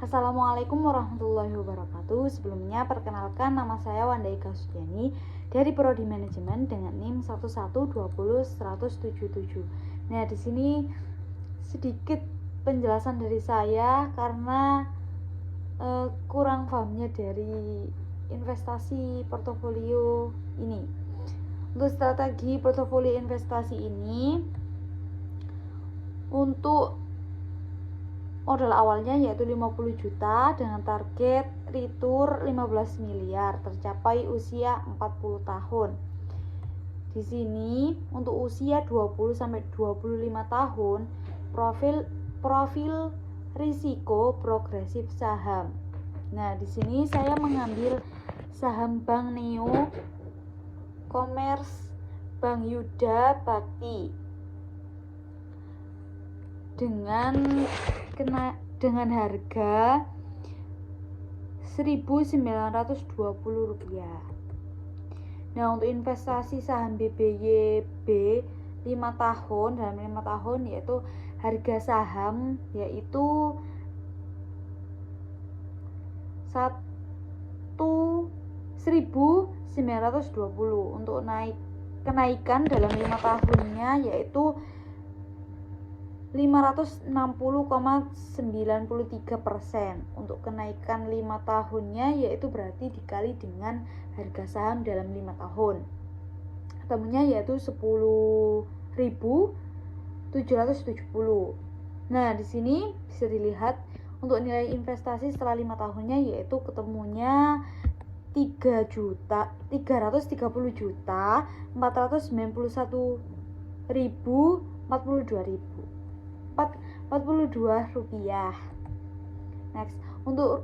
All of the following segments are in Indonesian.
Assalamualaikum warahmatullahi wabarakatuh. Sebelumnya perkenalkan, nama saya Wanda Ika Sudiani dari Prodi Manajemen dengan NIM 1120177. Nah, di sini sedikit penjelasan dari saya karena kurang pahamnya dari investasi portofolio ini. Untuk strategi portofolio investasi ini, untuk modal awalnya yaitu 50 juta dengan target return 15 miliar tercapai usia 40 tahun. Di sini untuk usia 20 sampai 25 tahun, profil risiko progresif saham. Nah, di sini saya mengambil saham Bank Neo, Commerce, Bank Yuda Bakti dengan harga Rp1.920. Nah, untuk investasi saham BBYB 5 tahun dalam 5 tahun yaitu harga saham yaitu 1.920. Untuk kenaikan dalam 5 tahunnya yaitu 560,93%. Untuk kenaikan 5 tahunnya yaitu berarti dikali dengan harga saham dalam 5 tahun. Ketemunya yaitu 10.770. Nah, di sini bisa dilihat untuk nilai investasi setelah 5 tahunnya yaitu ketemunya 3.391.042 rupiah. Next, untuk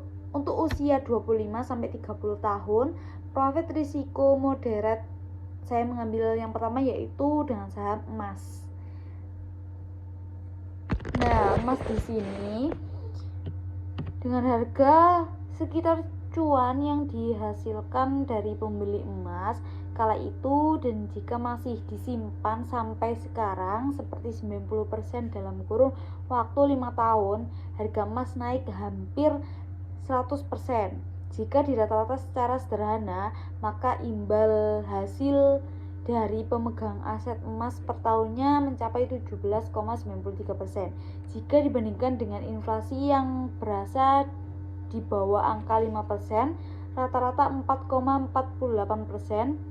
usia 25 sampai 30 tahun, profit risiko moderate saya mengambil yang pertama yaitu dengan saham emas. Nah, emas di sini dengan harga sekitar cuan yang dihasilkan dari pembeli emas kala itu, dan jika masih disimpan sampai sekarang seperti 90% dalam kurun waktu 5 tahun, harga emas naik hampir 100%. Jika dirata-rata secara sederhana, maka imbal hasil dari pemegang aset emas per tahunnya mencapai 17,93%. Jika dibandingkan dengan inflasi yang berasa di bawah angka 5%, rata-rata 4,48%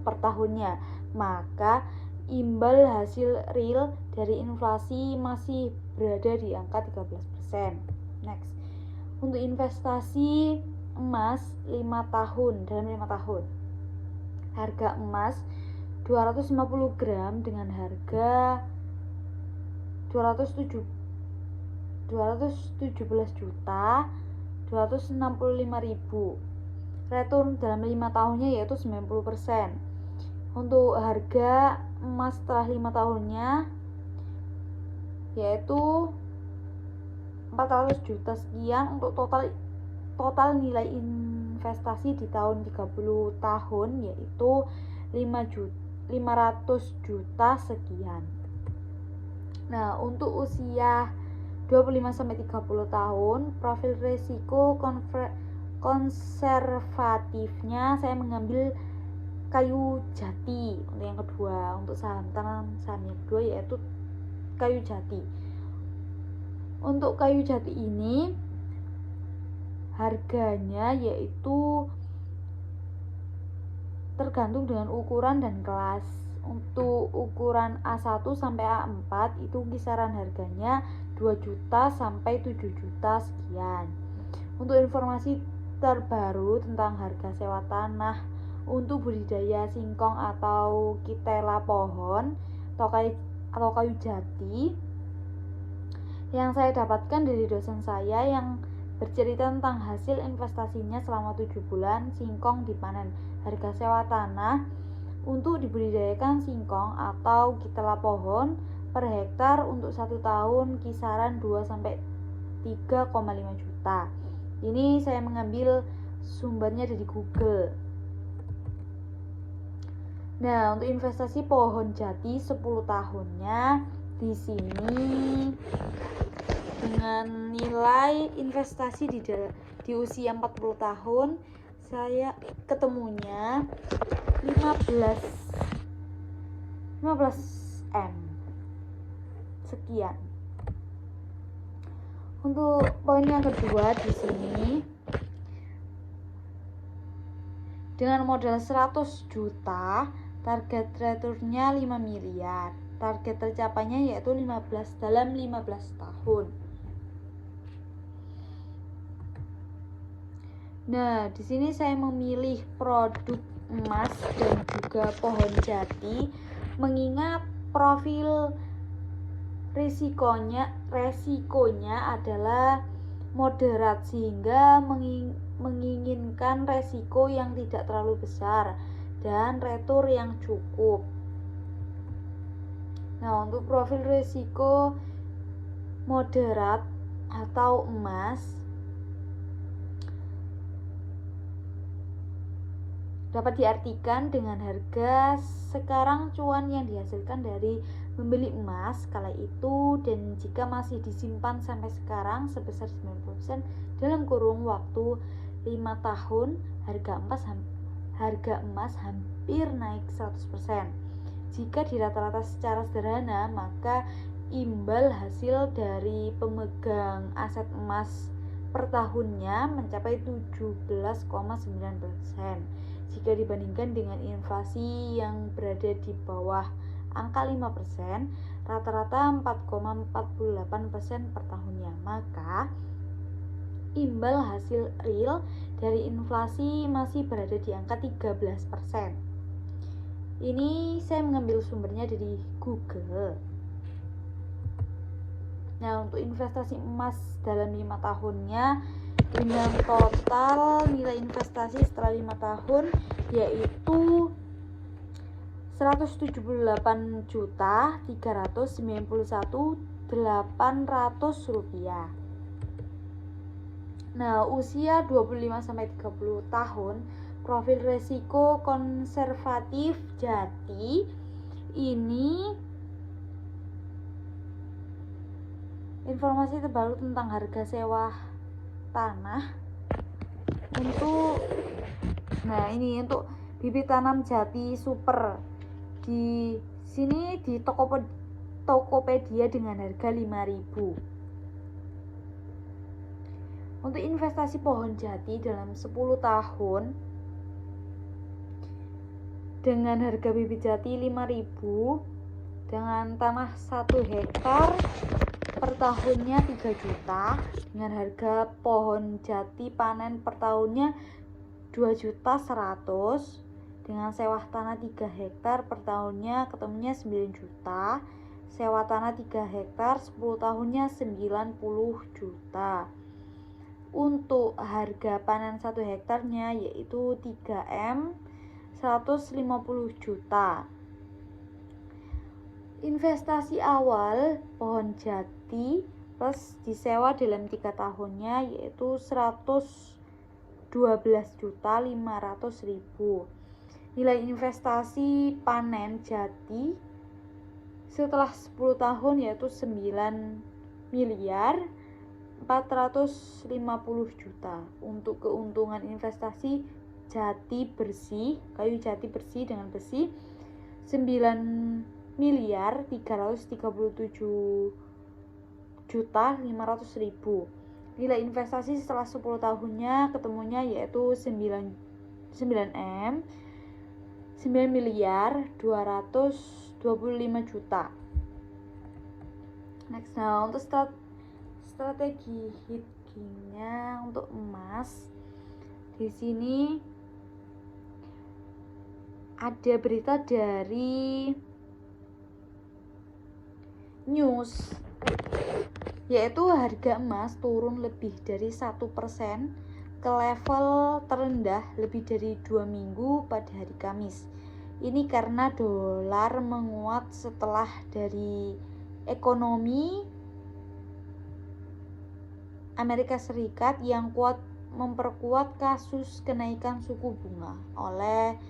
per tahunnya, maka imbal hasil real dari inflasi masih berada di angka 13%. Next, untuk investasi emas 5 tahun dalam 5 tahun, harga emas 250 gram dengan harga 217 juta 265.000. Return dalam 5 tahunnya yaitu 90%. Untuk harga emas setelah 5 tahunnya yaitu 400 juta sekian. Untuk total nilai investasi di tahun 30 tahun yaitu 500 juta sekian. Nah, untuk usia 25 sampai 30 tahun, profil risiko konservatifnya saya mengambil kayu jati untuk yang kedua. Untuk saham yang kedua yaitu kayu jati. Untuk kayu jati ini harganya yaitu tergantung dengan ukuran dan kelas. Untuk ukuran A1 sampai A4 itu kisaran harganya 2 juta sampai 7 juta sekian. Untuk informasi terbaru tentang harga sewa tanah untuk budidaya singkong atau ketela pohon atau kayu jati yang saya dapatkan dari dosen saya yang bercerita tentang hasil investasinya selama 7 bulan singkong dipanen. Harga sewa tanah untuk dibudidayakan singkong atau ketela pohon per hektar untuk 1 tahun kisaran 2 sampai 3,5 juta. Ini saya mengambil sumbernya dari Google. Nah, untuk investasi pohon jati 10 tahunnya di sini dengan nilai investasi di usia 40 tahun saya ketemunya 15 M sekian. Untuk poin yang kedua di sini, dengan modal 100 juta, target returnnya 5 miliar. Target tercapainya yaitu 15 tahun. Nah, di sini saya memilih produk emas dan juga pohon jati mengingat profil risikonya adalah moderat sehingga menginginkan resiko yang tidak terlalu besar dan retur yang cukup. Nah, untuk profil risiko moderat atau emas dapat diartikan dengan harga sekarang cuan yang dihasilkan dari membeli emas kala itu dan jika masih disimpan sampai sekarang sebesar 90% dalam kurun waktu 5 tahun, harga emas hampir naik 100%. Jika dirata-rata secara sederhana, maka imbal hasil dari pemegang aset emas per tahunnya mencapai 17,9%. Jika dibandingkan dengan inflasi yang berada di bawah angka 5%, rata-rata 4,48% per tahunnya, maka imbal hasil real dari inflasi masih berada di angka 13%. Ini saya mengambil sumbernya dari Google. Nah, untuk investasi emas dalam 5 tahunnya dengan total nilai investasi setelah 5 tahun yaitu 178.391.800 rupiah. Nah, usia 25-30 tahun, profil resiko konservatif jati ini informasi terbaru tentang harga sewa tanah untuk bibit tanam jati super di sini di Tokopedia dengan harga 5.000. Untuk investasi pohon jati dalam 10 tahun dengan harga bibit jati 5.000 dengan tanah 1 hektar per tahunnya 3 juta dengan harga pohon jati panen per tahunnya 2.100.000 dengan sewa tanah 3 hektar per tahunnya ketemunya 9 juta, sewa tanah 3 hektar 10 tahunnya 90 juta. Untuk harga panen 1 hektarnya yaitu 3M 150 juta. Investasi awal pohon jati plus disewa dalam 3 tahunnya yaitu 112.500.000. Nilai investasi panen jati setelah 10 tahun yaitu 9.450 juta. Untuk keuntungan investasi jati bersih, kayu jati bersih dengan besi 9.337.500.000. Nilai investasi setelah 10 tahunnya ketemunya yaitu 9M 9.225 juta. Next, nah untuk strategi hedgingnya untuk emas di sini ada berita dari news yaitu harga emas turun lebih dari 1% ke level terendah lebih dari 2 minggu pada hari Kamis. Ini karena dolar menguat setelah dari ekonomi Amerika Serikat yang kuat memperkuat kasus kenaikan suku bunga oleh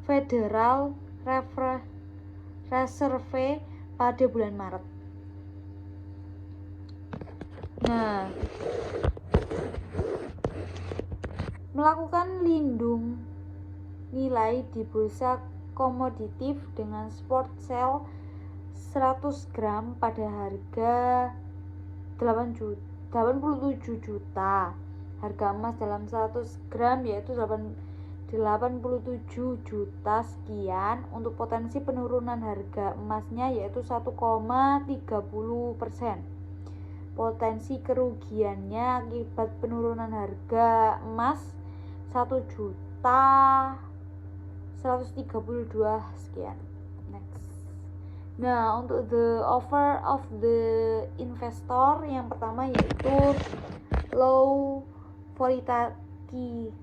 Federal Reserve pada bulan Maret. Nah, melakukan lindung nilai di bursa komoditif dengan spot sell 100 gram pada harga 87 juta. Harga emas dalam 100 gram yaitu 87 juta sekian. Untuk potensi penurunan harga emasnya yaitu 1,30%. Potensi kerugiannya akibat penurunan harga emas 1 juta 132 sekian. Next. Nah, untuk the offer of the investor yang pertama yaitu low volatility,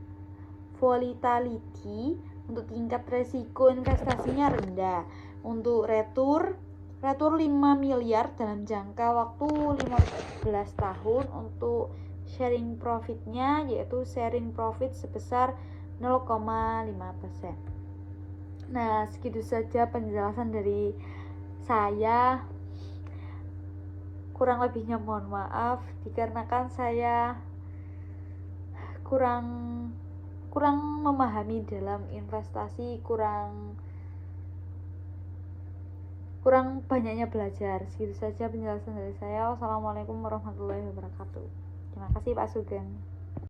untuk tingkat resiko investasinya rendah. Untuk retur 5 miliar dalam jangka waktu 15 tahun. Untuk sharing profitnya yaitu sharing profit sebesar 0,5%. Nah, segitu saja penjelasan dari saya. Kurang lebihnya mohon maaf dikarenakan saya kurang memahami dalam investasi, kurang banyaknya belajar. Segitu saja penjelasan dari saya. Wassalamualaikum warahmatullahi wabarakatuh. Terima kasih Pak Sugeng.